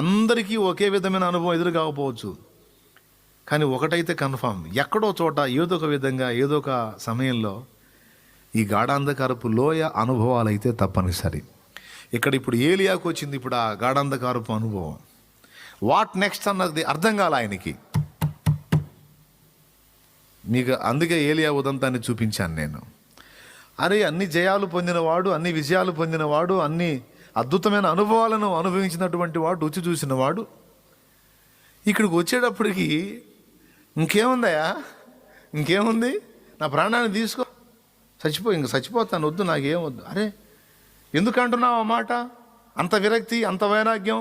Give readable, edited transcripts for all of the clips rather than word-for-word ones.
అందరికీ ఒకే విధమైన అనుభవం ఎదురు కాకపోవచ్చు, కానీ ఒకటైతే కన్ఫామ్, ఎక్కడో చోట ఏదో ఒక విధంగా ఏదో ఒక సమయంలో ఈ గాఢాంధకారపు లోయ అనుభవాలు అయితే తప్పనిసరి. ఇక్కడ ఇప్పుడు ఏలియాకు వచ్చింది ఇప్పుడు ఆ గాఢాంధకారపు అనుభవం. వాట్ నెక్స్ట్ అన్నది అర్థం కాల ఆయనకి. మీకు అందుకే ఏలియా ఉదంతాన్ని చూపించాను నేను. అరే, అన్ని జయాలు పొందినవాడు, అన్ని విజయాలు పొందినవాడు, అన్ని అద్భుతమైన అనుభవాలను అనుభవించినటువంటి వాడు, రుచి చూసినవాడు, ఇక్కడికి వచ్చేటప్పటికి ఇంకేముందయా, ఇంకేముంది, నా ప్రాణాన్ని తీసుకో, ఇంక చచ్చిపోతాను, వద్దు, నాకేమొద్దు. అరే, ఎందుకు అంటున్నావు ఆ మాట? అంత విరక్తి, అంత వైరాగ్యం,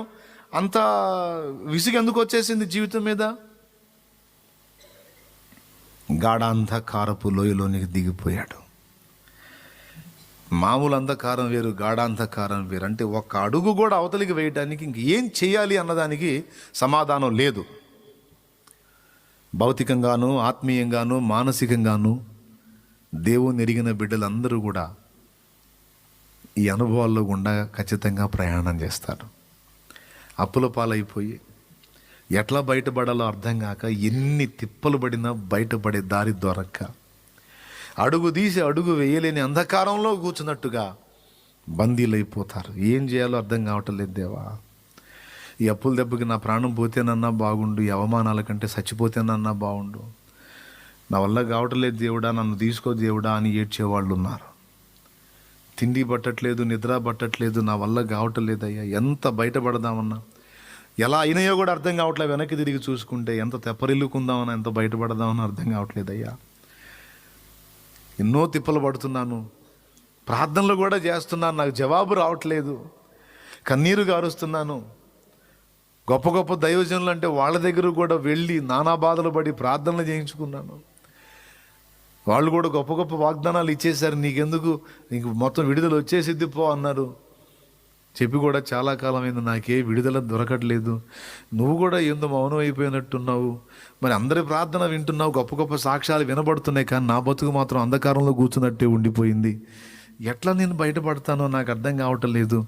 అంత విసుగు ఎందుకు వచ్చేసింది జీవితం మీద? గాఢాంధకారపు లోయలోనికి దిగిపోయాడు. మామూలు అంధకారం వేరు, గాఢాంధకారం వేరు. అంటే ఒక్క అడుగు కూడా అవతలికి వేయటానికి ఇంక ఏం చేయాలి అన్నదానికి సమాధానం లేదు. భౌతికంగాను, ఆత్మీయంగాను, మానసికంగాను దేవుని ఎరిగిన బిడ్డలందరూ కూడా ఈ అనుభవాల్లో గుండా ఖచ్చితంగా ప్రయాణం చేస్తారు. అప్పుల పాలైపోయి ఎట్లా బయటపడాలో అర్థం కాక, ఎన్ని తిప్పలు పడినా బయటపడే దారి దొరక్క, అడుగు తీసి అడుగు వేయలేని అంధకారంలో కూర్చున్నట్టుగా బందీలైపోతారు. ఏం చేయాలో అర్థం కావటం లేదు. దేవా, ఈ అప్పుల దెబ్బకి నా ప్రాణం పోతేనన్నా బాగుండు, ఈ అవమానాల కంటే చచ్చిపోతేనన్నా బాగుండు, నా వల్ల కావటం లేదు దేవుడా, నన్ను తీసుకో దేవుడా అని ఏడ్చేవాళ్ళు ఉన్నారు. తిండి పట్టట్లేదు, నిద్ర పట్టట్లేదు, నా వల్ల కావటం లేదయ్యా, ఎంత బయటపడదామన్నా ఎలా అయినాయో కూడా అర్థం కావట్లేదు. వెనక్కి తిరిగి చూసుకుంటే ఎంత తెప్పరిల్లుకుందామన్నా, ఎంత బయటపడదామని అర్థం కావట్లేదయ్యా. ఎన్నో తిప్పలు పడుతున్నాను, ప్రార్థనలు కూడా చేస్తున్నాను, నాకు జవాబు రావట్లేదు, కన్నీరు గారుస్తున్నాను. గొప్ప గొప్ప దైవజనులు అంటే వాళ్ళ దగ్గర కూడా వెళ్ళి నానా బాధలు పడి ప్రార్థనలు చేయించుకున్నాను. వాళ్ళు కూడా గొప్ప గొప్ప వాగ్దానాలు ఇచ్చేశారు, నీకెందుకు, నీకు మొత్తం విడుదల వచ్చేసిద్ది పో అన్నారు. చెప్పి కూడా చాలా కాలమైంది, నాకే విడుదల దొరకట్లేదు, నువ్వు కూడా ఏందో మౌనం అయిపోయినట్టున్నావు, మరి అందరి ప్రార్థన వింటున్నావు, గొప్ప గొప్ప సాక్ష్యాలు వినబడుతున్నాయి, కానీ నా బతుకు మాత్రం అంధకారంలో కూర్చున్నట్టే ఉండిపోయింది. ఎట్లా నేను బయటపడతానో నాకు అర్థం కావటం లేదు.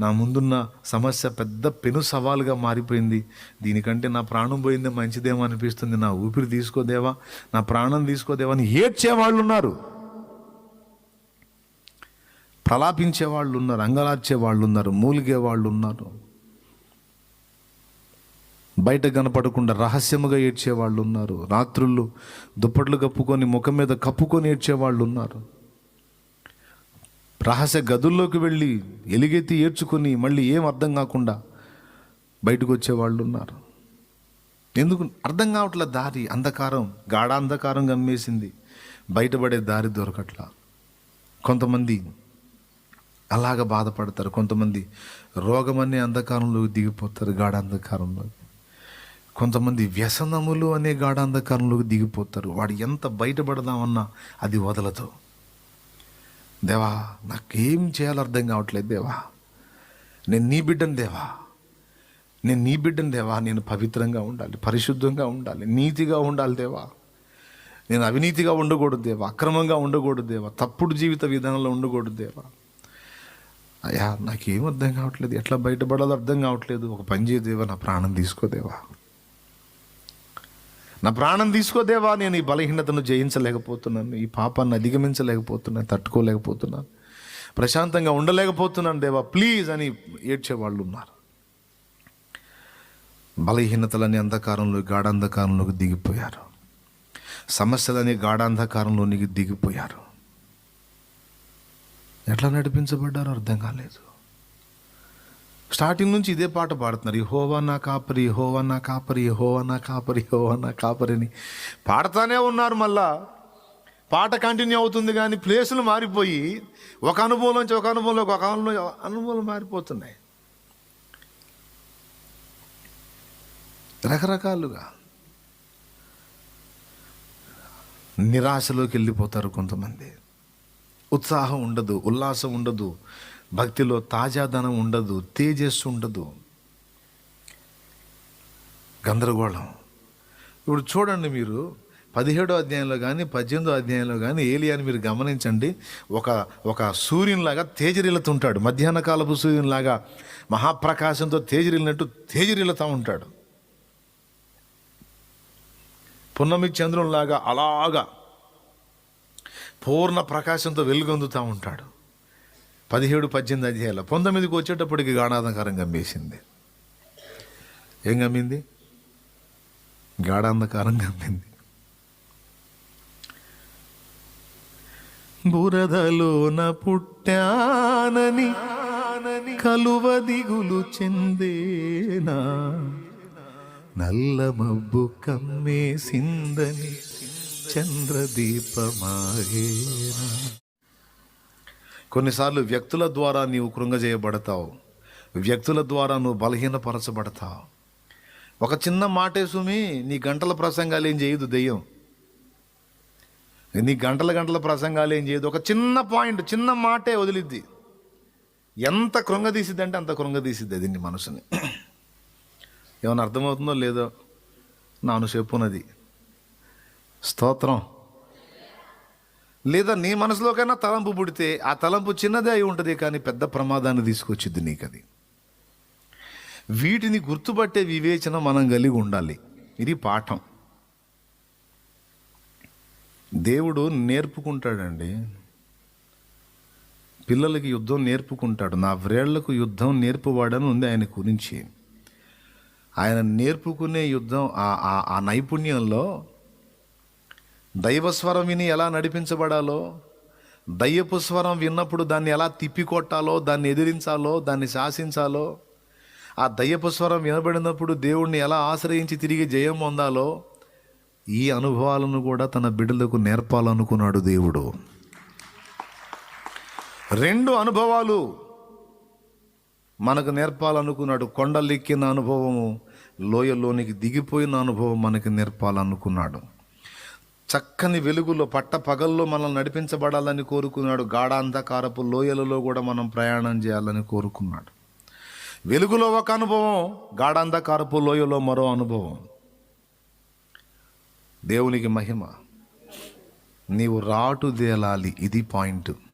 నా ముందున్న సమస్య పెద్ద పెను సవాలుగా మారిపోయింది. దీనికంటే నా ప్రాణం పోయిందే మంచిదేమో అనిపిస్తుంది. నా ఊపిరి తీసుకోదేవా, నా ప్రాణం తీసుకోదేవా అని ఏడ్చేవాళ్ళు ఉన్నారు, ప్రలాపించే వాళ్ళు ఉన్నారు, అంగలార్చే వాళ్ళు ఉన్నారు, మూలిగే వాళ్ళు ఉన్నారు, బయట కనపడకుండా రహస్యముగా ఏడ్చేవాళ్ళు ఉన్నారు, రాత్రుళ్ళు దుప్పట్లు కప్పుకొని ముఖం మీద కప్పుకొని ఏడ్చేవాళ్ళు ఉన్నారు, రహస్య గదుల్లోకి వెళ్ళి ఎలుగెత్తి ఏడ్చుకొని మళ్ళీ ఏం అర్థం కాకుండా బయటకు వచ్చేవాళ్ళు ఉన్నారు. ఎందుకు అర్థం కావట్లే, దారి అంధకారం, గాఢాంధకారం గమ్మేసింది, బయటపడే దారి దొరకట్లా. కొంతమంది అలాగ బాధపడతారు, కొంతమంది రోగమనే అంధకారంలోకి దిగిపోతారు, గాఢాంధకారంలోకి. కొంతమంది వ్యసనములు అనే గాఢాంధకారంలోకి దిగిపోతారు. వాడు ఎంత బయటపడదామన్నా అది వదలదు. దేవా, నాకేం చేయాలో అర్థం కావట్లేదు దేవా, నేను నీ బిడ్డను దేవా, నేను నీ బిడ్డను దేవా, నేను పవిత్రంగా ఉండాలి, పరిశుద్ధంగా ఉండాలి, నీతిగా ఉండాలి దేవా, నేను అవినీతిగా ఉండకూడదు దేవా, అక్రమంగా ఉండకూడదు దేవా, తప్పుడు జీవిత విధానంలో ఉండకూడదు దేవా. అయ్యా, నాకేం అర్థం కావట్లేదు, ఎట్లా బయటపడాలో అర్థం కావట్లేదు. ఒక పని చేయదేవా, నా ప్రాణం తీసుకోదేవా, నా ప్రాణం తీసుకోదేవా, నేను ఈ బలహీనతను జయించలేకపోతున్నాను, ఈ పాపాన్ని అధిగమించలేకపోతున్నాను, తట్టుకోలేకపోతున్నాను, ప్రశాంతంగా ఉండలేకపోతున్నాను దేవా, ప్లీజ్ అని ఏడ్చేవాళ్ళు ఉన్నారు. బలహీనతలని అంధకారంలో, గాఢాంధకారంలోకి దిగిపోయారు, సమస్యలని గాఢాంధకారంలోనికి దిగిపోయారు. ఎట్లా నడిపించబడ్డారో అర్థం కాలేదు. స్టార్టింగ్ నుంచి ఇదే పాట పాడుతున్నారు, యెహోవా నా కాపరి, యెహోవా నా కాపరి, యెహోవా నా కాపరి, యెహోవా నా కాపరి అని పాడుతూనే ఉన్నారు. మళ్ళా పాట కంటిన్యూ అవుతుంది, కానీ ప్లేసులు మారిపోయి ఒక అనుభవం నుంచి ఒక అనుభవంలోకి, ఒక అనుభవాలు మారిపోతున్నాయి రకరకాలుగా. నిరాశలోకి వెళ్ళిపోతారు కొంతమంది. ఉత్సాహం ఉండదు, ఉల్లాసం ఉండదు, భక్తిలో తాజాదనం ఉండదు, తేజస్సు ఉండదు, గందరగోళం. ఇప్పుడు చూడండి, మీరు 17వ అధ్యాయంలో కానీ 18వ అధ్యాయంలో కానీ ఏలియాని మీరు గమనించండి. ఒక సూర్యునిలాగా తేజరిల్లుతుంటాడు. మధ్యాహ్న కాలపు సూర్యునిలాగా మహాప్రకాశంతో తేజరిల్లినట్టు తేజరిల్లుతూ ఉంటాడు. పున్నమి చంద్రునిలాగా అలాగా పూర్ణ ప్రకాశంతో వెలుగొందుతూ ఉంటాడు. 17, 18 అధ్యాయాలు. 19కి వచ్చేటప్పటికి గాఢాంధకారం గమ్మేసింది. ఏం గమ్మింది? గాఢాంధకారం గమ్మింది. బురదలోన పుట్టానని కలువ దిగులు చెందేనా, నల్ల మబ్బు కమ్మేసిందని చంద్రదీపమాగేనా. కొన్నిసార్లు వ్యక్తుల ద్వారా నీవు కృంగజేయబడతావు. వ్యక్తుల ద్వారా నువ్వు బలహీనపరచబడతావు. ఒక చిన్న మాటే సుమి నీ గంటల ప్రసంగాలు ఏం చేయదు దెయ్యం. నీ గంటల ప్రసంగాలు ఏం చేయదు. ఒక చిన్న పాయింట్, చిన్న మాటే వదిలిద్ది. ఎంత కృంగదీసిద్ది అంటే అంత కృంగదీసిద్ది అది నీ మనసుని. ఏమైనా అర్థమవుతుందో లేదో నాను చెప్పున్నది. స్తోత్రం. లేదా నీ మనసులోకైనా తలంపు పుడితే ఆ తలంపు చిన్నదే అయి ఉంటుంది, కానీ పెద్ద ప్రమాదాన్ని తీసుకొచ్చిద్ది నీకు అది. వీటిని గుర్తుపట్టే వివేచన మనం కలిగి ఉండాలి. ఇది పాఠం. దేవుడు నేర్పుకుంటాడండి. పిల్లలకి యుద్ధం నేర్పుకుంటాడు. నా వ్రేళ్లకు యుద్ధం నేర్పువాడని ఉంది ఆయన గురించి. ఆయన నేర్పుకునే యుద్ధం ఆ నైపుణ్యంలో దైవస్వరం విని ఎలా నడిపించబడాలో, దయ్యపు స్వరం విన్నప్పుడు దాన్ని ఎలా తిప్పికొట్టాలో, దాన్ని ఎదిరించాలో, దాన్ని శాసించాలో, ఆ దయ్యపు స్వరం వినబడినప్పుడు దేవుణ్ణి ఎలా ఆశ్రయించి తిరిగి జయం పొందాలో, ఈ అనుభవాలను కూడా తన బిడ్డలకు నేర్పాలనుకున్నాడు దేవుడు. 2 అనుభవాలు మనకు నేర్పాలనుకున్నాడు. కొండలెక్కిన అనుభవము, లోయలోనికి దిగిపోయిన అనుభవం మనకి నేర్పాలనుకున్నాడు. చక్కని వెలుగులో పట్ట పగల్లో మనల్ని నడిపించబడాలని కోరుకున్నాడు. గాఢాంధకారపు లోయలలో కూడా మనం ప్రయాణం చేయాలని కోరుకున్నాడు. వెలుగులో ఒక అనుభవం, గాఢాంధకారపు లోయలో మరో అనుభవం. దేవునికి మహిమ. నీవు రాటుదేలాలి, ఇది పాయింట్.